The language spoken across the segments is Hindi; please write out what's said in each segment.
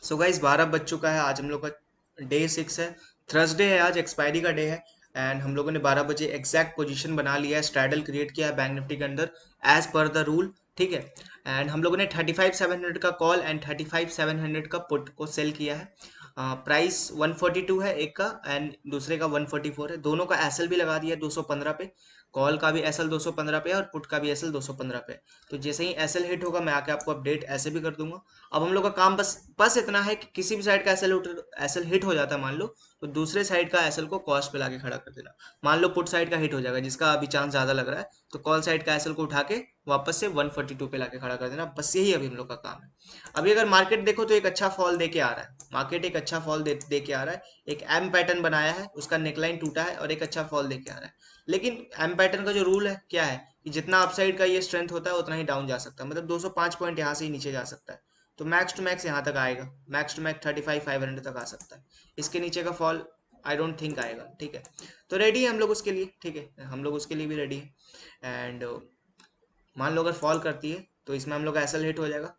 सो गाइस 12 बज चुका है। आज हम लोग का डे 6 है। थर्सडे है, आज एक्सपायरी का डे है। एंड हम लोगों ने 12 बजे एग्जैक्ट पोजीशन बना लिया है, स्ट्रैडल क्रिएट किया है बैंक निफ्टी के अंदर एज पर द रूल। ठीक है। एंड हम लोगों ने 35,700 का कॉल एंड 35,700 का पुट को सेल किया है। प्राइस 142 है एक का एंड दूसरे का 144 है। दोनों का एसएल भी लगा दिया है 215 पे। कॉल का भी एसएल 215 पे है और पुट का भी एसएल 215 पे है। तो जैसे ही एसएल हिट होगा मैं आके आपको अपडेट ऐसे भी कर दूंगा। अब हम लोग का काम बस बस इतना है कि किसी भी साइड का एसएल हिट हो जाता है मान लो, तो दूसरे साइड का एसएल को कॉस्ट पे लाके खड़ा कर देना। मान लो पुट साइड का हिट हो जाएगा जिसका अभी चांस ज्यादा लग रहा है, तो कॉल साइड का एसएल को उठा के वापस से 142 पे लाके खड़ा कर देना। बस यही अभी हम लोग का काम है। अभी अगर मार्केट देखो तो एक अच्छा फॉल दे के आ रहा है। मार्केट एक अच्छा फॉल दे के आ रहा है। एक एम पैटर्न बनाया है, उसका नेकलाइन टूटा है और एक अच्छा फॉल दे के आ रहा है। लेकिन एम पैटर्न का जो रूल है क्या है कि जितना अपसाइड का ये स्ट्रेंथ होता है उतना ही डाउन जा सकता है। मतलब 205 पॉइंट यहाँ से ही नीचे जा सकता है। तो मैक्स टू मैक्स यहाँ तक आएगा। मैक्स टू मैक्स 35,500 तक आ सकता है। इसके नीचे का फॉल आई डोंट थिंक आएगा। ठीक है। तो रेडी है हम लोग उसके लिए। ठीक है, हम लोग उसके लिए भी रेडी है। एंड मान लो अगर फॉल करती है तो इसमें हम लोग का एसएल हिट हो जाएगा।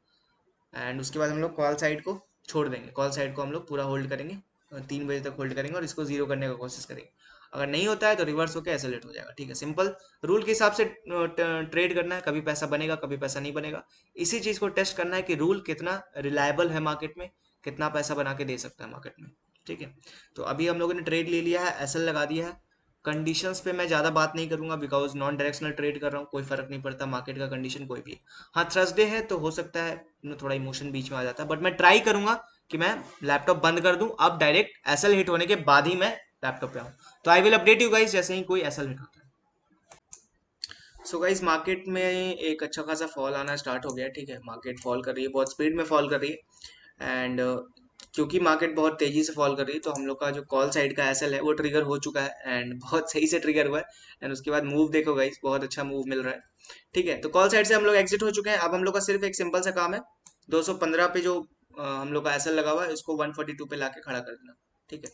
एंड उसके बाद हम लोग कॉल साइड को छोड़ देंगे। कॉल साइड को हम लोग पूरा होल्ड करेंगे, 3 बजे तक होल्ड करेंगे और इसको जीरो करने का कोशिश करेंगे। अगर नहीं होता है तो रिवर्स होकर एसएलेट हो जाएगा। ठीक है, सिंपल रूल के हिसाब से ट्रेड करना है। कभी पैसा बनेगा, कभी पैसा नहीं बनेगा। इसी चीज को टेस्ट करना है कि रूल कितना रिलायबल है मार्केट में, कितना पैसा बना के दे सकता है मार्केट में। ठीक है। तो अभी हम लोगों ने ट्रेड ले लिया है, एसएल लगा दिया है। कंडीशंस पे मैं ज़्यादा बात नहीं करूंगा बिकॉज नॉन डायरेक्शनल ट्रेड कर रहा हूँ, कोई फर्क नहीं पड़ता मार्केट का कंडीशन कोई भी है। हाँ, थर्सडे है तो हो सकता है थोड़ा इमोशन बीच में आ जाता है, बट मैं ट्राई करूंगा कि मैं लैपटॉप बंद कर दूं अब डायरेक्ट एसएल हिट होने के बाद ही मैं लैपटॉप पे आऊँ। तो I will update you guys जैसे ही कोई एसएल हिट होता है। सो गाइस मार्केट में एक अच्छा खासा फॉल आना स्टार्ट हो गया है। ठीक है, मार्केट फॉल कर रही है, बहुत स्पीड में फॉल कर रही है। एंड क्योंकि मार्केट बहुत तेजी से फॉल कर रही है तो हम लोग का जो कॉल साइड का एसएल है वो ट्रिगर हो चुका है एंड बहुत सही से ट्रिगर हुआ है। एंड उसके बाद मूव देखो गाइस, बहुत अच्छा मूव मिल रहा है। ठीक है, तो कॉल साइड से हम लोग एग्जिट हो चुके हैं। अब हम लोग का सिर्फ एक सिंपल सा काम है, 215 पे जो हम लोग का एसएल लगा हुआ है इसको 142 पे लाके खड़ा कर देना। ठीक है।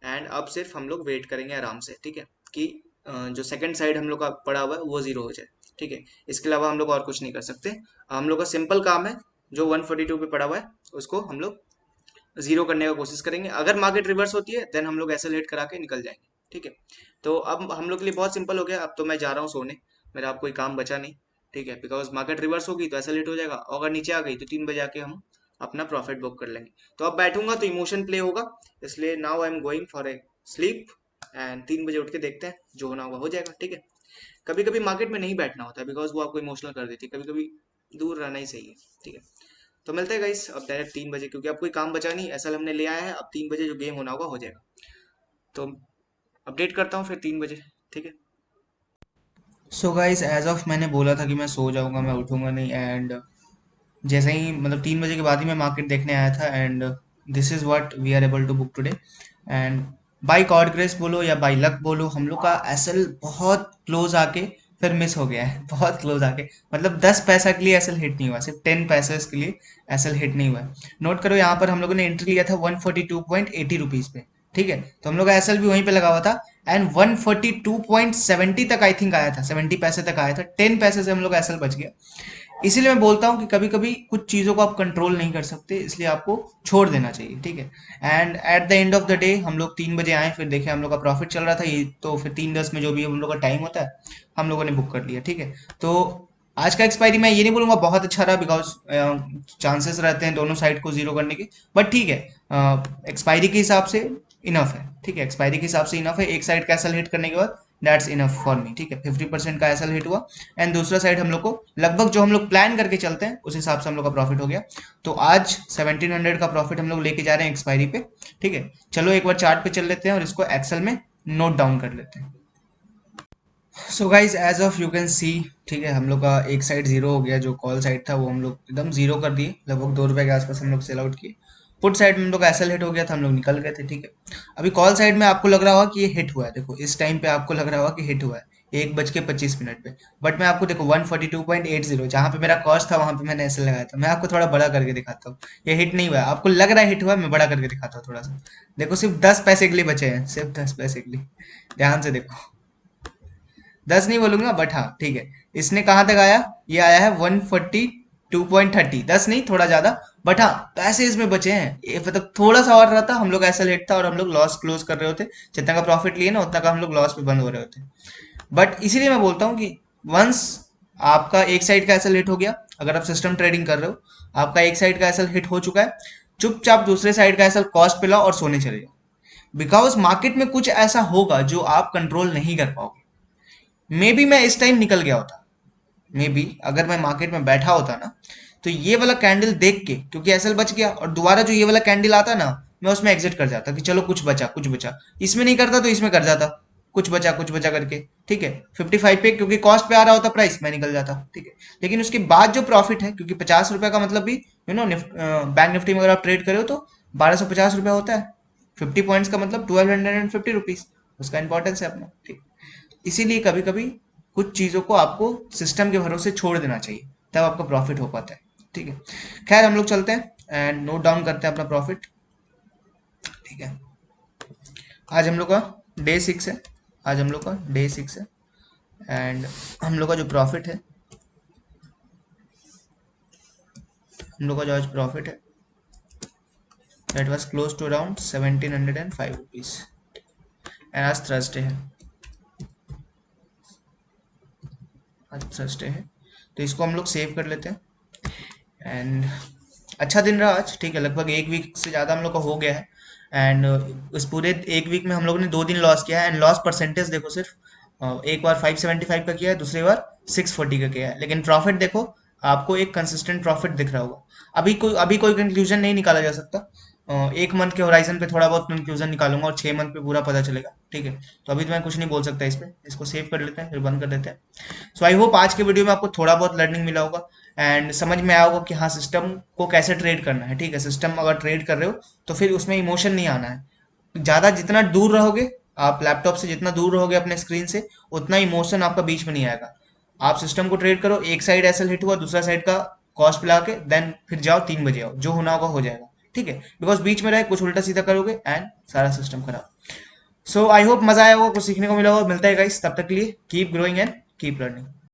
एंड अब सिर्फ हम लोग वेट करेंगे आराम से। ठीक है, कि जो सेकंड साइड हम लोग का पड़ा हुआ है वो जीरो हो जाए। ठीक है, इसके अलावा हम लोग और कुछ नहीं कर सकते। हम लोग का सिंपल काम है, जो 142 पे पड़ा हुआ है उसको हम लोग जीरो करने का कोशिश करेंगे। अगर मार्केट रिवर्स होती है देन हम लोग एसेलेट करा के निकल जाएंगे। ठीक है। तो अब हम लोग के लिए बहुत सिंपल हो गया। अब तो मैं जा रहा हूँ सोने, मेरा अब कोई काम बचा नहीं। ठीक है, बिकॉज मार्केट रिवर्स होगी तो एसेलेट हो जाएगा और अगर नीचे आ गई तो 3 बजे आके हम अपना प्रॉफिट बुक कर लेंगे। तो अब बैठूंगा तो इमोशन प्ले होगा, इसलिए now I am going for a sleep. And 3 बजे उठ के देखते हैं, जो होना होगा हो जाएगा। ठीक है। कभी कभी मार्केट में नहीं बैठना होता है बिकॉज वो आपको इमोशनल कर देती है। कभी कभी दूर रहना ही सही है। ठीक है। तो मिलते हैं गाइस अब डायरेक्ट 3 बजे, क्योंकि अब कोई काम बचा नहीं, ऐसा हमने ले आया है। अब 3 बजे जो गेम होना होगा हो जाएगा। तो अपडेट करता हूँ फिर 3 बजे। ठीक है। सो गाइस एज ऑफ मैंने बोला था कि मैं सो जाऊंगा, मैं उठूंगा नहीं। एंड जैसे ही मतलब 3 बजे के बाद ही मैं मार्केट देखने आया था। And this is what we are able to book today. And by God grace बोलो या बाय लक बोलो, हम लोग का एसएल बहुत क्लोज आके फिर मिस हो गया है। बहुत क्लोज आके, मतलब 10 पैसा के लिए एसएल हिट नहीं हुआ, सिर्फ 10 पैसे के लिए एसएल हिट नहीं हुआ है। नोट करो यहाँ पर हम लोगों ने एंट्री लिया था 142.80 रुपीज पे। ठीक है, तो हम लोग का एसएल भी वहीं पे लगा हुआ था। एंड 142.70 तक आई थिंक आया था, 70 पैसे तक आया था। 10 पैसे से हम लोग का एसएल बच गया। इसीलिए मैं बोलता हूँ कि कभी कभी कुछ चीज़ों को आप कंट्रोल नहीं कर सकते, इसलिए आपको छोड़ देना चाहिए। ठीक है। And at the end of the day हम लोग 3 बजे आए, फिर देखे हम लोग का प्रॉफिट चल रहा था ये, तो फिर 3:10 में जो भी हम लोग का टाइम होता है हम लोगों ने बुक कर लिया। ठीक है। तो आज का एक्सपायरी मैं ये नहीं बोलूंगा बहुत अच्छा रहा, बिकॉज चांसेस रहते हैं दोनों साइड को जीरो करने के। बट ठीक है, एक्सपायरी के हिसाब से इनफ है। ठीक है, एक्सपायरी के हिसाब से इनफ है। एक साइड का एसएल हिट करने के बाद दैट्स इनफ फॉर मी। ठीक है, 50% का एसएल हिट हुआ। एंड दूसरा साइड हम लोग को लगभग जो हम लोग प्लान करके चलते हैं उस हिसाब से हम लोग का प्रॉफिट हो गया। तो आज 1700 का प्रॉफिट हम लोग लेके जा रहे हैं एक्सपायरी पे। ठीक है, चलो एक बार चार्ट पे चल लेते हैं और इसको एक्सेल में नोट डाउन कर लेते हैं। So guys as of you can see, ठीक है, हम लोग का एक साइड जीरो हो गया। जो कॉल साइड था वो हम लोग एकदम जीरो कर दिए, लगभग 2 रुपए के आसपास हम लोग सेल आउट किए। पुट साइड में हम लोग का एसएल हिट हो गया था, हम लोग निकल गए थे। ठीक है, अभी कॉल साइड में आपको लग रहा होगा कि ये हिट हुआ है। देखो इस टाइम पे आपको लग रहा होगा कि हिट हुआ है 1:25 पे। बट मैं आपको देखो 142.80 जहाँ पे मेरा कॉस्ट था वहां पे मैंने एसएल लगाया था। मैं आपको थोड़ा बड़ा करके दिखाता हूँ, ये हिट नहीं हुआ है। आपको लग रहा है हिट हुआ है, मैं बड़ा करके दिखाता हूँ थोड़ा सा। देखो सिर्फ 10 पैसे के लिए बचे हैं, सिर्फ 10 पैसे के लिए। ध्यान से देखो, 10 नहीं बोलूंगा बट हाँ ठीक है। इसने कहाँ तक आया, ये आया है 142.30, 10 नहीं थोड़ा ज्यादा। बट हाँ पैसे इसमें बचे हैं, ये मतलब थोड़ा सा और रहता हम लोग ऐसा लेट था और हम लोग लॉस क्लोज कर रहे होते, जितना का प्रॉफिट लिए ना उतना का हम लोग लॉस पे बंद हो रहे होते। बट इसीलिए मैं बोलता हूँ कि वंस आपका एक साइड का एसएल हिट हो गया, अगर आप सिस्टम ट्रेडिंग कर रहे हो, आपका एक साइड का एसएल हिट हो चुका है, चुपचाप दूसरे साइड का एसएल कॉस्ट पे लाओ और सोने चले जाओ। बिकॉज मार्केट में कुछ ऐसा होगा जो आप कंट्रोल नहीं कर पाओगे। मे बी मैं इस टाइम निकल गया होता, मे बी अगर मैं मार्केट में बैठा होता ना, तो ये वाला कैंडल देख के, क्योंकि एसएल बच गया और दोबारा जो ये वाला कैंडल आता ना, मैं उसमें एग्जिट कर जाता कि चलो कुछ बचा कुछ बचा, इसमें नहीं करता तो इसमें कर जाता, कुछ बचा करके, ठीक है 55 पे, क्योंकि कॉस्ट पे आ रहा होता प्राइस, मैं निकल जाता, ठीक है। लेकिन उसके बाद जो प्रॉफिट है, क्योंकि 50 रुपए का मतलब भी बैंक निफ्टी में अगर आप ट्रेड करे हो तो 1250 रुपया होता है, 50 पॉइंट्स का मतलब 1250 रुपीज, उसका इंपॉर्टेंस है अपना, ठीक। इसीलिए कभी कभी कुछ चीज़ों को आपको सिस्टम के भरोसे छोड़ देना चाहिए, तब आपका प्रॉफिट हो पाता है, ठीक है। खैर हम लोग चलते हैं एंड नोट डाउन करते हैं अपना प्रॉफिट, ठीक है। आज हम लोग का डे 6 है, आज हम लोग का डे 6 है, एंड हम लोग का जो प्रॉफिट है, हम लोग का जो आज प्रॉफिट है, that was close to around 1705 rupees, and आज थर्सडे है, आज थर्सडे है, तो इसको हम लोग सेव कर लेते हैं। एंड अच्छा दिन रहा आज, ठीक है, लगभग एक वीक से ज़्यादा हम लोग का हो गया है। एंड इस पूरे एक वीक में हम लोगों ने 2 दिन लॉस किया है, एंड लॉस परसेंटेज देखो सिर्फ एक बार 575 का किया है, दूसरी बार 640 का किया है, लेकिन प्रॉफिट देखो, आपको एक कंसिस्टेंट प्रॉफिट दिख रहा होगा। अभी कोई कंक्लूजन नहीं निकाला जा सकता, एक मंथ के होराइजन पे थोड़ा बहुत कंक्लूजन निकालूंगा और 6 मंथ पे पूरा पता चलेगा, ठीक है। तो अभी तो मैं कुछ नहीं बोल सकता इस पे, इसको सेव कर लेते हैं फिर बंद कर देते हैं। सो आई होप आज के वीडियो में आपको थोड़ा बहुत लर्निंग मिला होगा एंड समझ में आया होगा कि हाँ सिस्टम को कैसे ट्रेड करना है, ठीक है। सिस्टम अगर ट्रेड कर रहे हो तो फिर उसमें इमोशन नहीं आना है, ज़्यादा जितना दूर रहोगे, आप लैपटॉप से जितना दूर रहोगे अपने स्क्रीन से, उतना इमोशन आपका बीच में नहीं आएगा। आप सिस्टम को ट्रेड करो, एक साइड एसएल हिट हुआ, दूसरा साइड का कॉस्ट पिला के देन फिर जाओ 3 बजे आओ, जो होना होगा हो जाएगा, ठीक है। बिकॉज बीच में रहे कुछ उल्टा सीधा करोगे एंड सारा सिस्टम खराब। सो आई होप मजा आया होगा, कुछ सीखने को मिला होगा। मिलता है गाइस, तब तक के लिए keep growing and keep learning.